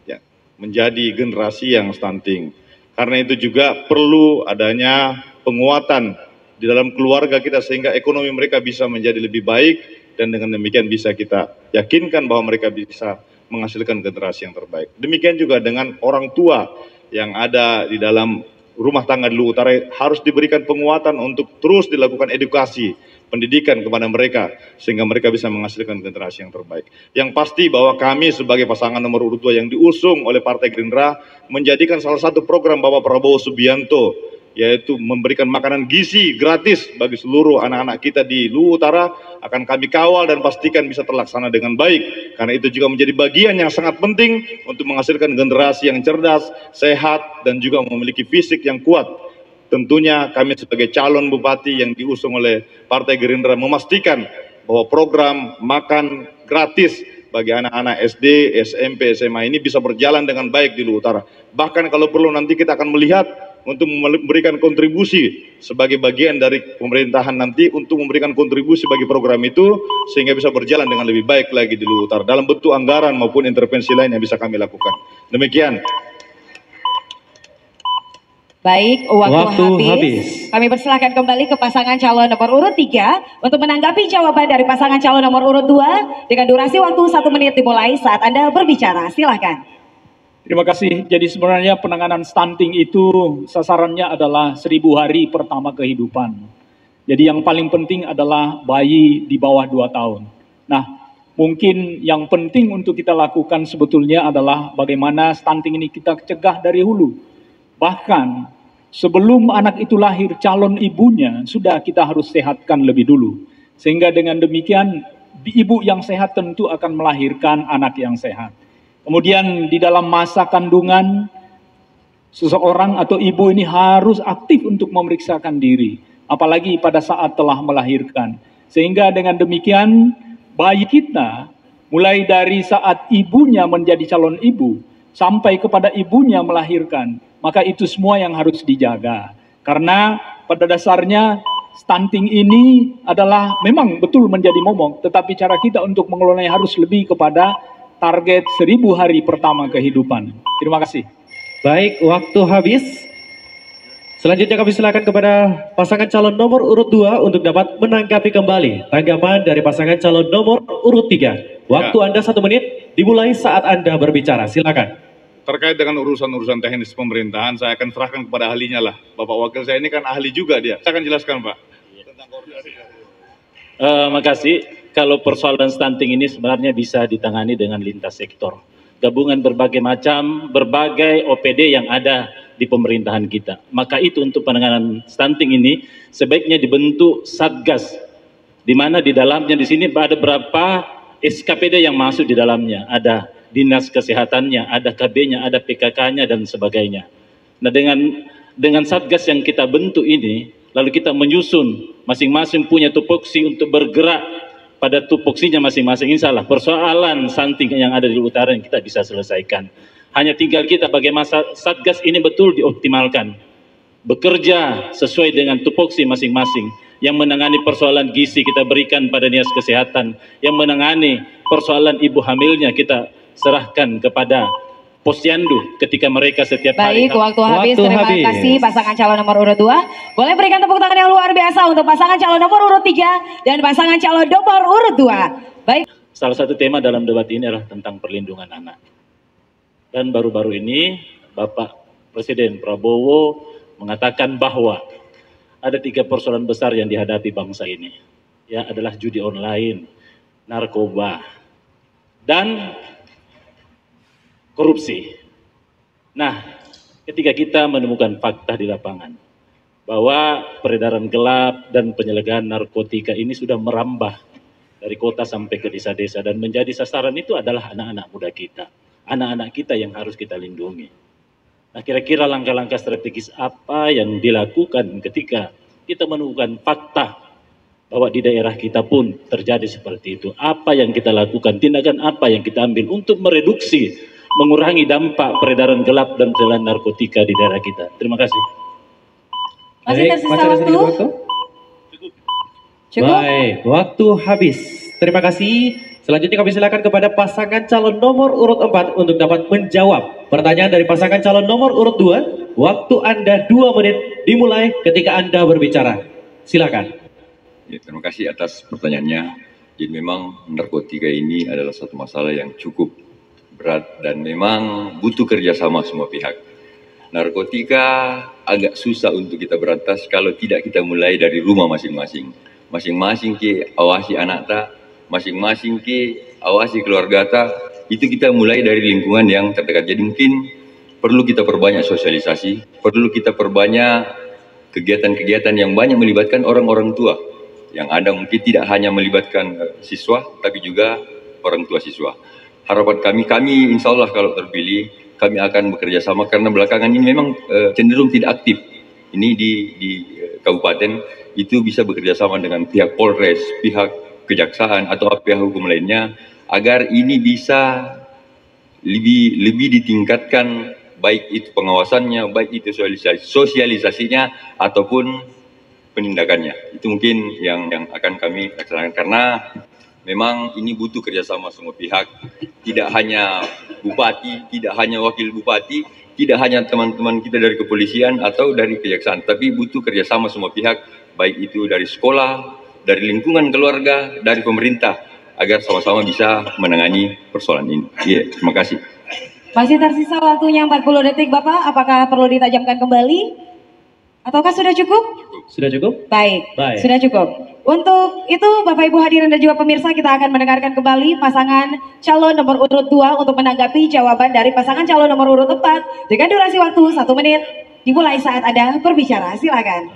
ya, menjadi generasi yang stunting. Karena itu juga perlu adanya penguatan di dalam keluarga kita sehingga ekonomi mereka bisa menjadi lebih baik. Dan dengan demikian bisa kita yakinkan bahwa mereka bisa menghasilkan generasi yang terbaik. Demikian juga dengan orang tua yang ada di dalam rumah tangga di Luwu Utara harus diberikan penguatan untuk terus dilakukan edukasi, pendidikan kepada mereka sehingga mereka bisa menghasilkan generasi yang terbaik. Yang pasti bahwa kami sebagai pasangan nomor urut 2 yang diusung oleh Partai Gerindra menjadikan salah satu program Bapak Prabowo Subianto, yaitu memberikan makanan gizi gratis bagi seluruh anak-anak kita di Luwu Utara, akan kami kawal dan pastikan bisa terlaksana dengan baik. Karena itu juga menjadi bagian yang sangat penting untuk menghasilkan generasi yang cerdas, sehat, dan juga memiliki fisik yang kuat. Tentunya kami sebagai calon bupati yang diusung oleh Partai Gerindra memastikan bahwa program makan gratis bagi anak-anak SD, SMP, SMA ini bisa berjalan dengan baik di Luwu Utara. Bahkan kalau perlu nanti kita akan melihat untuk memberikan kontribusi sebagai bagian dari pemerintahan nanti untuk memberikan kontribusi bagi program itu sehingga bisa berjalan dengan lebih baik lagi di Luwu Utara dalam bentuk anggaran maupun intervensi lain yang bisa kami lakukan. Demikian. Baik, waktu habis. Kami persilahkan kembali ke pasangan calon nomor urut 3 untuk menanggapi jawaban dari pasangan calon nomor urut 2 dengan durasi waktu 1 menit dimulai saat Anda berbicara. Silakan. Terima kasih. Jadi sebenarnya penanganan stunting itu sasarannya adalah 1000 hari pertama kehidupan. Jadi yang paling penting adalah bayi di bawah 2 tahun. Nah, mungkin yang penting untuk kita lakukan sebetulnya adalah bagaimana stunting ini kita cegah dari hulu. Bahkan sebelum anak itu lahir, calon ibunya sudah kita harus sehatkan lebih dulu. Sehingga dengan demikian ibu yang sehat tentu akan melahirkan anak yang sehat. Kemudian di dalam masa kandungan, seseorang atau ibu ini harus aktif untuk memeriksakan diri. Apalagi pada saat telah melahirkan. Sehingga dengan demikian bayi kita mulai dari saat ibunya menjadi calon ibu sampai kepada ibunya melahirkan. Maka itu semua yang harus dijaga. Karena pada dasarnya stunting ini adalah memang betul menjadi momok. Tetapi cara kita untuk mengelolanya harus lebih kepada target 1000 hari pertama kehidupan. Terima kasih. Baik, waktu habis. Selanjutnya kami silakan kepada pasangan calon nomor urut 2 untuk dapat menanggapi kembali tanggapan dari pasangan calon nomor urut 3. Waktu Anda 1 menit dimulai saat Anda berbicara. Silakan. terkait dengan urusan-urusan teknis pemerintahan, saya akan serahkan kepada ahlinya lah. Bapak wakil saya ini kan ahli juga dia. Saya akan jelaskan, Pak. Tentang koordinasi. Makasih. Kalau persoalan stunting ini sebenarnya bisa ditangani dengan lintas sektor. Gabungan berbagai macam, berbagai OPD yang ada di pemerintahan kita. Maka itu untuk penanganan stunting ini sebaiknya dibentuk satgas, di mana di dalamnya di sini ada berapa SKPD yang masuk di dalamnya. Ada dinas kesehatannya, ada KB-nya, ada PKK-nya dan sebagainya. Nah, dengan satgas yang kita bentuk ini, lalu kita menyusun masing-masing punya tupoksi untuk bergerak pada tupoksinya masing-masing. Insya Allah persoalan stunting yang ada di utara yang kita bisa selesaikan. Hanya tinggal kita bagaimana satgas ini betul dioptimalkan, bekerja sesuai dengan tupoksi masing-masing. Yang menangani persoalan gizi kita berikan pada dinas kesehatan, yang menangani persoalan ibu hamilnya kita serahkan kepada posyandu ketika mereka setiap hari. Baik, waktu habis. Terima kasih pasangan calon nomor urut 2. Boleh berikan tepuk tangan yang luar biasa untuk pasangan calon nomor urut 3 dan pasangan calon nomor urut 2. Baik. Salah satu tema dalam debat ini adalah tentang perlindungan anak. Dan baru-baru ini Bapak Presiden Prabowo mengatakan bahwa ada 3 persoalan besar yang dihadapi bangsa ini. Ya, adalah judi online, narkoba, dan korupsi. Nah, ketika kita menemukan fakta di lapangan bahwa peredaran gelap dan penyelegaan narkotika ini sudah merambah dari kota sampai ke desa-desa dan menjadi sasaran itu adalah anak-anak muda kita, anak-anak kita yang harus kita lindungi. Nah, kira-kira langkah-langkah strategis apa yang dilakukan ketika kita menemukan fakta bahwa di daerah kita pun terjadi seperti itu? Apa yang kita lakukan, tindakan apa yang kita ambil untuk mereduksi, mengurangi dampak peredaran gelap dan peredaran narkotika di daerah kita? Terima kasih. Masih tersisa waktu? Cukup? Baik, waktu habis. Terima kasih. Selanjutnya kami silakan kepada pasangan calon nomor urut 4 untuk dapat menjawab pertanyaan dari pasangan calon nomor urut 2. Waktu Anda 2 menit dimulai ketika Anda berbicara. Silakan. Ya, terima kasih atas pertanyaannya. Jadi memang narkotika ini adalah satu masalah yang cukup berat dan memang butuh kerjasama semua pihak. Narkotika agak susah untuk kita berantas kalau tidak kita mulai dari rumah masing-masing. Masing-masing ke awasi anak tak, masing-masing ke awasi keluarga tak, itu kita mulai dari lingkungan yang terdekat. Jadi mungkin perlu kita perbanyak sosialisasi, perlu kita perbanyak kegiatan-kegiatan yang banyak melibatkan orang-orang tua. Yang ada mungkin tidak hanya melibatkan siswa, tapi juga orang tua siswa. Harapan kami insya Allah kalau terpilih, kami akan bekerja sama karena belakangan ini memang cenderung tidak aktif. Ini di kabupaten itu bisa bekerja sama dengan pihak Polres, pihak kejaksaan atau pihak hukum lainnya agar ini bisa lebih ditingkatkan, baik itu pengawasannya, baik itu sosialisasinya ataupun penindakannya. Itu mungkin yang akan kami laksanakan karena memang ini butuh kerjasama semua pihak, tidak hanya bupati, tidak hanya wakil bupati, tidak hanya teman-teman kita dari kepolisian atau dari kejaksaan, tapi butuh kerjasama semua pihak, baik itu dari sekolah, dari lingkungan keluarga, dari pemerintah, agar sama-sama bisa menangani persoalan ini. Iya, terima kasih. Masih tersisa waktunya 40 detik, Bapak. Apakah perlu ditajamkan kembali? Ataukah sudah cukup? Sudah cukup? Baik, Baik. sudah cukup. Untuk itu Bapak Ibu hadirin dan juga pemirsa, kita akan mendengarkan kembali pasangan calon nomor urut 2 untuk menanggapi jawaban dari pasangan calon nomor urut 4 dengan durasi waktu 1 menit dimulai saat Anda berbicara. Silakan.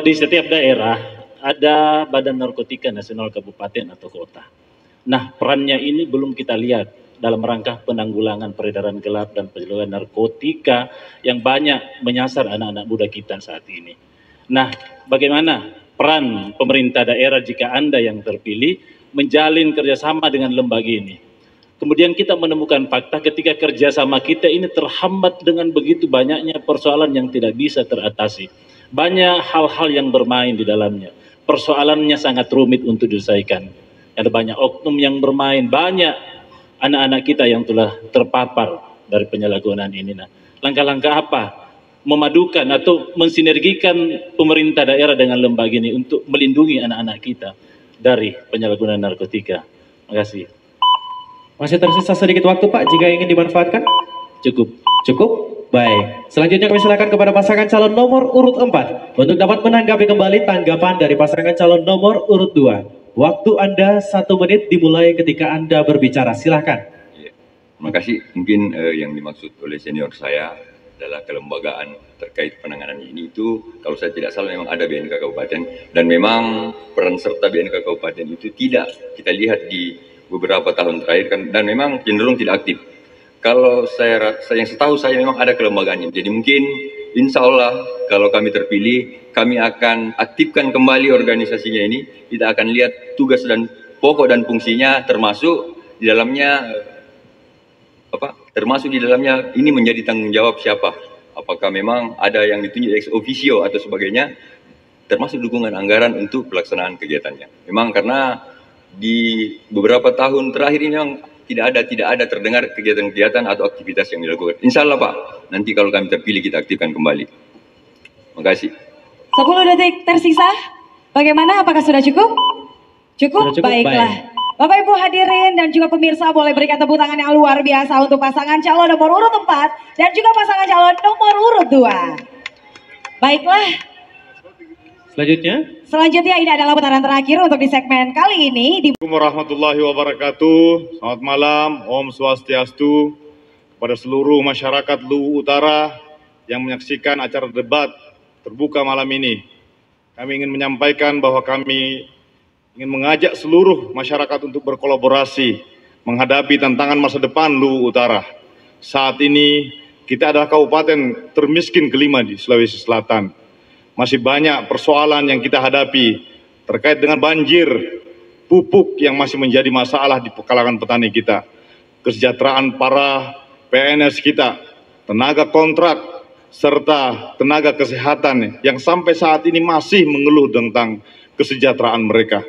Di setiap daerah ada Badan Narkotika Nasional Kabupaten atau Kota. Nah, perannya ini belum kita lihat dalam rangka penanggulangan peredaran gelap dan penyelundupan narkotika yang banyak menyasar anak-anak muda kita saat ini. Nah, bagaimana peran pemerintah daerah jika Anda yang terpilih menjalin kerjasama dengan lembaga ini? Kemudian kita menemukan fakta ketika kerjasama kita ini terhambat dengan begitu banyaknya persoalan yang tidak bisa teratasi. Banyak hal-hal yang bermain di dalamnya. Persoalannya sangat rumit untuk diselesaikan. Ada banyak oknum yang bermain, banyak anak-anak kita yang telah terpapar dari penyalahgunaan ini. Nah, langkah-langkah apa? Memadukan atau mensinergikan pemerintah daerah dengan lembaga ini untuk melindungi anak-anak kita dari penyalahgunaan narkotika. Terima kasih. Masih tersisa sedikit waktu Pak, jika ingin dimanfaatkan. Cukup. Cukup? Baik. Selanjutnya kami silakan kepada pasangan calon nomor urut 4 untuk dapat menanggapi kembali tanggapan dari pasangan calon nomor urut 2. Waktu Anda 1 menit dimulai ketika Anda berbicara. Silakan. Ya, terima kasih. Mungkin yang dimaksud oleh senior saya adalah kelembagaan terkait penanganan ini itu, kalau saya tidak salah memang ada BNK Kabupaten, dan memang peran serta BNK Kabupaten itu tidak kita lihat di beberapa tahun terakhir kan, dan memang cenderung tidak aktif. Kalau saya yang setahu saya memang ada kelembagaannya. Jadi mungkin insya Allah kalau kami terpilih, kami akan aktifkan kembali organisasinya ini. Kita akan lihat tugas dan pokok dan fungsinya, termasuk di dalamnya ini menjadi tanggung jawab siapa. Apakah memang ada yang ditunjuk ex officio atau sebagainya, termasuk dukungan anggaran untuk pelaksanaan kegiatannya. Memang karena di beberapa tahun terakhir ini memang tidak ada terdengar kegiatan-kegiatan atau aktivitas yang dilakukan. Insya Allah Pak, nanti kalau kami terpilih kita aktifkan kembali. Terima kasih. 10 detik tersisa. Bagaimana? Apakah sudah cukup? Cukup? Sudah cukup, Baiklah. Bapak Ibu hadirin dan juga pemirsa boleh berikan tepuk tangan yang luar biasa untuk pasangan calon nomor urut 4 dan juga pasangan calon nomor urut 2. Baiklah. Selanjutnya ini adalah putaran terakhir untuk di segmen kali ini. Assalamualaikum warahmatullahi wabarakatuh. Selamat malam, Om Swastiastu. Kepada seluruh masyarakat Luwu Utara yang menyaksikan acara debat terbuka malam ini, kami ingin menyampaikan bahwa kami ingin mengajak seluruh masyarakat untuk berkolaborasi menghadapi tantangan masa depan Luwu Utara. Saat ini kita adalah kabupaten termiskin kelima di Sulawesi Selatan. Masih banyak persoalan yang kita hadapi terkait dengan banjir, pupuk yang masih menjadi masalah di kalangan petani kita, kesejahteraan para PNS kita, tenaga kontrak, serta tenaga kesehatan yang sampai saat ini masih mengeluh tentang kesejahteraan mereka.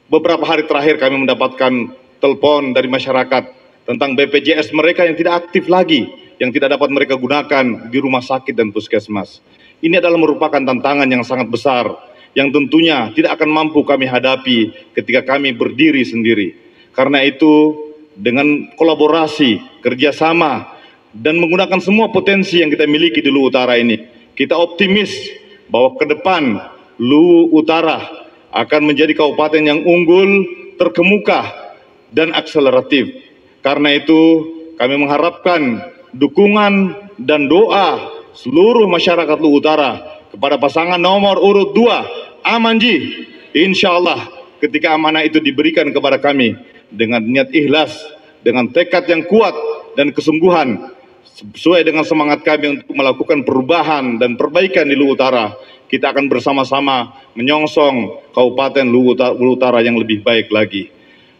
Beberapa hari terakhir kami mendapatkan telepon dari masyarakat tentang BPJS mereka yang tidak aktif lagi, yang tidak dapat mereka gunakan di rumah sakit dan puskesmas. Ini adalah merupakan tantangan yang sangat besar, yang tentunya tidak akan mampu kami hadapi ketika kami berdiri sendiri. Karena itu, dengan kolaborasi, kerjasama, dan menggunakan semua potensi yang kita miliki di Luwu Utara ini, kita optimis bahwa ke depan Luwu Utara akan menjadi kabupaten yang unggul, terkemuka, dan akseleratif. Karena itu, kami mengharapkan dukungan dan doa seluruh masyarakat Luwu Utara kepada pasangan nomor urut 2, Amanji. Insya Allah ketika amanah itu diberikan kepada kami dengan niat ikhlas, dengan tekad yang kuat dan kesungguhan, sesuai dengan semangat kami untuk melakukan perubahan dan perbaikan di Luwu Utara, kita akan bersama-sama menyongsong Kabupaten Luwu Utara yang lebih baik lagi.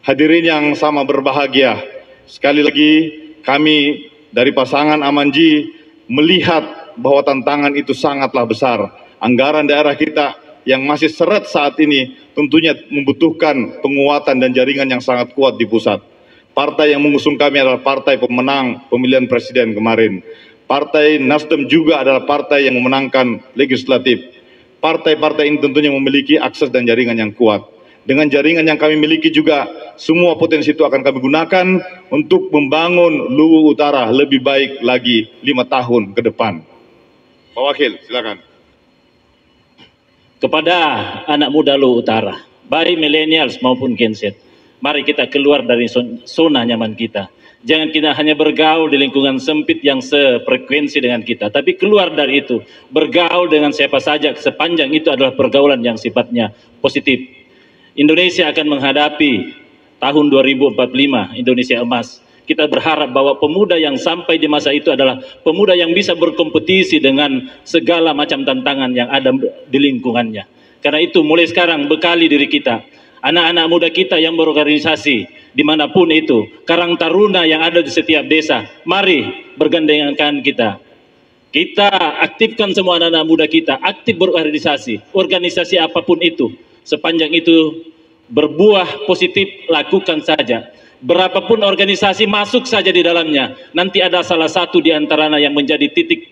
Hadirin yang sama berbahagia, sekali lagi kami dari pasangan Amanji melihat bahwa tantangan itu sangatlah besar. Anggaran daerah kita yang masih seret saat ini tentunya membutuhkan penguatan dan jaringan yang sangat kuat di pusat. Partai yang mengusung kami adalah partai pemenang pemilihan presiden kemarin. Partai Nasdem juga adalah partai yang memenangkan legislatif. Partai-partai ini tentunya memiliki akses dan jaringan yang kuat. Dengan jaringan yang kami miliki juga, semua potensi itu akan kami gunakan untuk membangun Luwu Utara lebih baik lagi 5 tahun ke depan. Pak Wakil, silakan. Kepada anak muda Luwu Utara, baik millennials maupun Gen Z, mari kita keluar dari zona nyaman kita. Jangan kita hanya bergaul di lingkungan sempit yang sefrekuensi dengan kita, tapi keluar dari itu, bergaul dengan siapa saja sepanjang itu adalah pergaulan yang sifatnya positif. Indonesia akan menghadapi tahun 2045, Indonesia emas. Kita berharap bahwa pemuda yang sampai di masa itu adalah pemuda yang bisa berkompetisi dengan segala macam tantangan yang ada di lingkungannya. Karena itu mulai sekarang bekali diri kita, anak-anak muda kita yang berorganisasi dimanapun itu, Karang Taruna yang ada di setiap desa, mari bergandengan tangan kita. Kita aktifkan semua anak-anak muda kita, aktif berorganisasi, organisasi apapun itu. Sepanjang itu berbuah positif, lakukan saja. Berapapun organisasi masuk saja di dalamnya, nanti ada salah satu di antaranya yang menjadi titik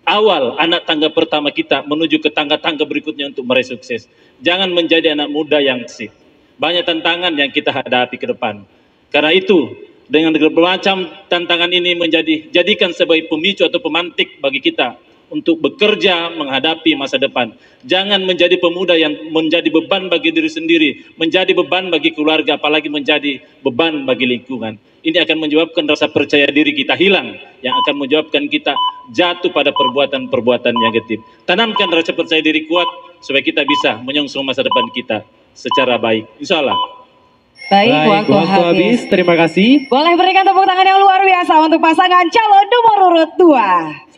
awal anak tangga pertama kita menuju ke tangga-tangga berikutnya untuk meraih sukses. Jangan menjadi anak muda yang sip. Banyak tantangan yang kita hadapi ke depan. Karena itu, dengan bermacam tantangan ini jadikan sebagai pemicu atau pemantik bagi kita untuk bekerja menghadapi masa depan. Jangan menjadi pemuda yang menjadi beban bagi diri sendiri, menjadi beban bagi keluarga, apalagi menjadi beban bagi lingkungan. Ini akan menyebabkan rasa percaya diri kita hilang, yang akan menyebabkan kita jatuh pada perbuatan-perbuatan negatif. Tanamkan rasa percaya diri kuat supaya kita bisa menyongsong masa depan kita secara baik. Insya Allah. Baik, waktu habis. Terima kasih. Boleh berikan tepuk tangan yang luar biasa untuk pasangan calon nomor urut 2.